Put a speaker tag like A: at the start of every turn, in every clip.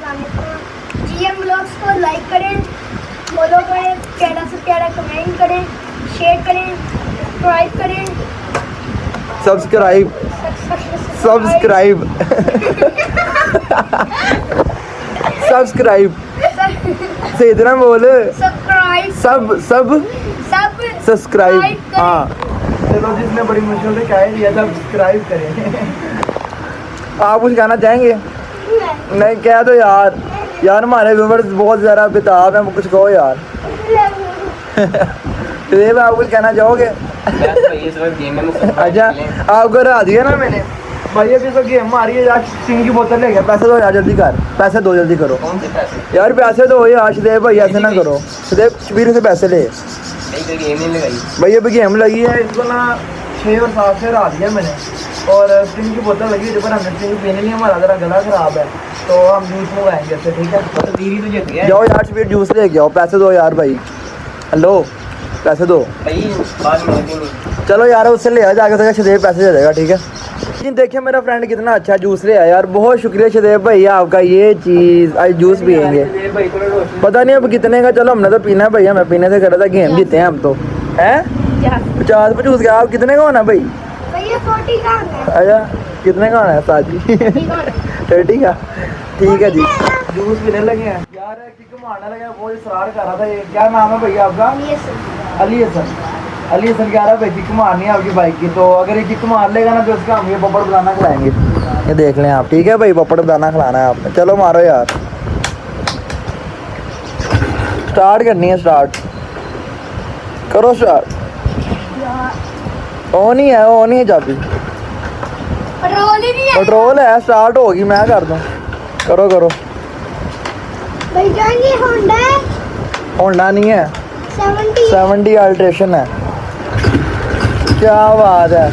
A: GM blogs को like करें, follow करें, प्यारा से प्यारा कमेंट करें, शेयर करें, सब्सक्राइब करें,
B: सब्सक्राइब से इतना बोल, सब्सक्राइब। हाँ चलो, जिसने बड़ी मुश्किल से कह दिया सब्सक्राइब करें। आप कुछ कहना चाहेंगे? नहीं कह दो यार। यार हमारे व्यूवर्स बहुत ज़्यादा बेताब हैं, कुछ कहो यार। तो आप कुछ कहना चाहोगे? अच्छा आपको हरा दिया ना मैंने भाई, अभी तो गेम मारी है यार। सिंह की बोतल ले गया। पैसे दो यार, जल्दी कर, पैसे दो, जल्दी करो।
C: कौन से पैसे?
B: यार पैसे दो यार शदेव भाई, ऐसे ना करो। शदेव शबीर से पैसे ले
C: गेम नहीं लगाई
B: भाई, अभी गेम लगी है। इसको ना 6 और 7 से हरा दिया मैंने। और सिंह की बोतल लगी है, पर हमने सिंह पीने नहीं, हमारा जरा गला खराब है, तो हम जूस मंगाएंगे इससे, ठीक है?
C: तो जीत गया।
B: जाओ यार शबीर जूस ले के आओ, पैसे दो यार भाई। हेलो पैसे दो
C: भाई, बाद में नहीं।
B: चलो यार उससे ले आ जाकर सके, शदेव पैसे दे देगा, ठीक है? जी देखिए मेरा फ्रेंड कितना अच्छा जूस ले आया यार, बहुत शुक्रिया शदेव भाई आपका। ये चीज़ आज जूस पियेंगे, पता नहीं अब कितने का। चलो हमने तो पीना है भैया, मैं पीने से करा था, गेम जीते हैं हम तो। हैं 50 पे जूस गया। आप कितने का होना भाई?
A: भैया 40 का है।
B: अच्छा कितने का होना है साजी? 30 का, ठीक है जी। जूस पीने लगे हैं यार। किक मारने लगे, बहुत इसरार कर रहा था। ये क्या नाम है भैया आपका? अली हसन। अली हसन कह रहा है भाई किक मारनी है आपकी बाइक की, तो अगर ये किक मार लेगा ना तो इसका हम ये पपड़ बनाना खिलाएंगे। ये देख लें आप, ठीक है भाई? पपड़ बनाना खिलाना है आपने। चलो मारो यार, स्टार्ट करनी है, स्टार्ट करो, स्टार्ट। ऑन ही है, ऑन ही है चाबी, पेट्रोल है, स्टार्ट होगी। मैं कर दूं, करो करो।
A: भैया ये होंडा है,
B: होंडा नहीं है, 70 अल्ट्रेशन है। क्या बात है,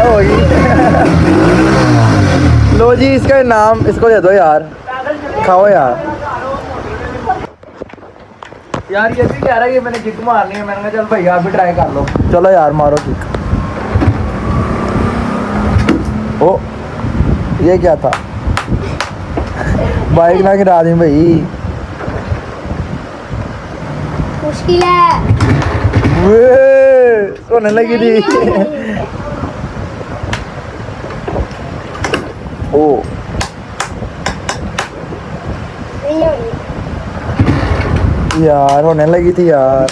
B: होगी। लो जी इसका नाम, इसको दे दो यार, खाओ यार। यार ये भी कह रहा है कि मैंने किक मारनी है। मैंने कहा चल भैया आप भी ट्राई कर लो। चलो यार मारो किक। ओ ये क्या था? बाइक ना गिरा दी भाई,
A: मुश्किल है।
B: वे सोने लगी थी। ओ यार होने लगी थी यार।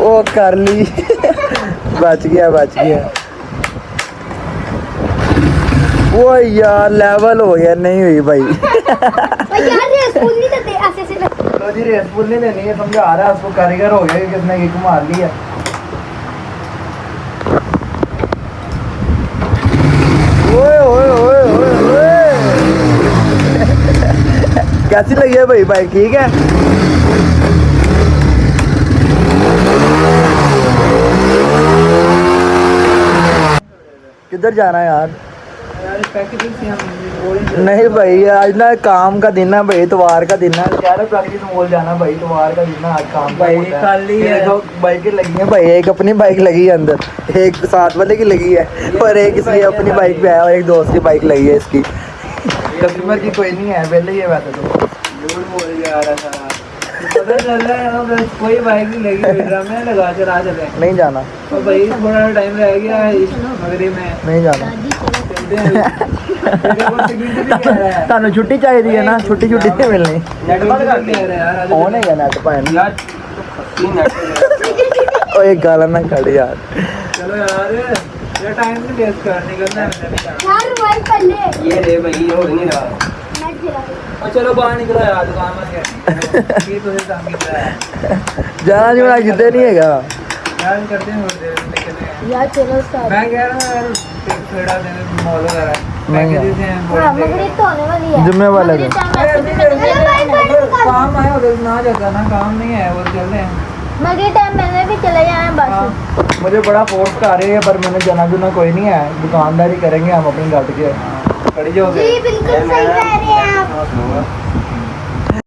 B: ओ कर ली। बच गया, बच गया। वो यार लेवल हो गया, नहीं हुई भाई।
A: यार रेस फुल नहीं देते ऐसे से।
B: तो जी रेस फुल नहीं देनी है, समझा रहा है उसको। कारीगर हो गया कि किसने किक मार ली है। ओए ओए ओए ओए ओए। कैसी लगी है भाई बाइक? ठीक है। किधर जाना है यार? नहीं भाई आज ना काम का दिन है भाई, इतवार का दिन है यार। प्रैक्टिस मॉल जाना भाई, इतवार का दिन है आज, काम भाई खाली है। दो बाइकें लगी हैं भाई, एक अपनी बाइक लगी है अंदर, एक साथ वाले की लगी है, और एक इसकी अपनी बाइक पे है, और एक दोस्त की बाइक लगी है इसकी। कस्टमर की कोई नहीं है, पहले ही है वैसे तो।
C: झूठ बोल जा रहा था, पता चल रहा है ना, कोई बाइक नहीं लगी, ड्रामे लगा के आ चले।
B: नहीं जाना
C: और भाई थोड़ा टाइम रह गया है मगरिब में,
B: नहीं जाना।
C: ਤੁਹਾਨੂੰ
B: छुट्टी चाहिए है ना, छुट्टी नहीं मिलनी।
C: नेट बंद कर दिया यार,
B: ऑन है नेट पानी
C: यार।
B: ओ एक गाला ना कट यार।
C: चलो यार, ये टाइम नहीं वेस्ट करने करना है
A: यार मोबाइल कर ले।
C: ये रे भाई, हो नहीं रहा।
A: नेट चला।
C: और चलो बाहर निकलो यार, दुकान में गए ये तो है काम किया है।
B: जाना जी मैं जिद्दे नहीं हैगा
C: यार, करते हैं थोड़ी देर निकलते हैं
A: यार चलो स्टार्ट।
C: मैं कह रहा हूं यार, थोड़ा दिन मॉल वगैरह
B: नहीं
C: पैकेजेस हैं
A: हां मगरिब तो होने वाली है,
B: जुम्मे वाला दिन।
C: काम आया उधर ना जाता ना, काम नहीं है वो, चलते हैं
A: मगरिब टाइम मैंने भी चले जाना है बस।
B: मुझे बड़ा फोर्स कर रही है, पर मैंने जाना जुना कोई नहीं है, दुकानदारी करेंगे हम अपनी घट के। खड़ी हो गए
A: जी बिल्कुल सही कह रहे हैं आप।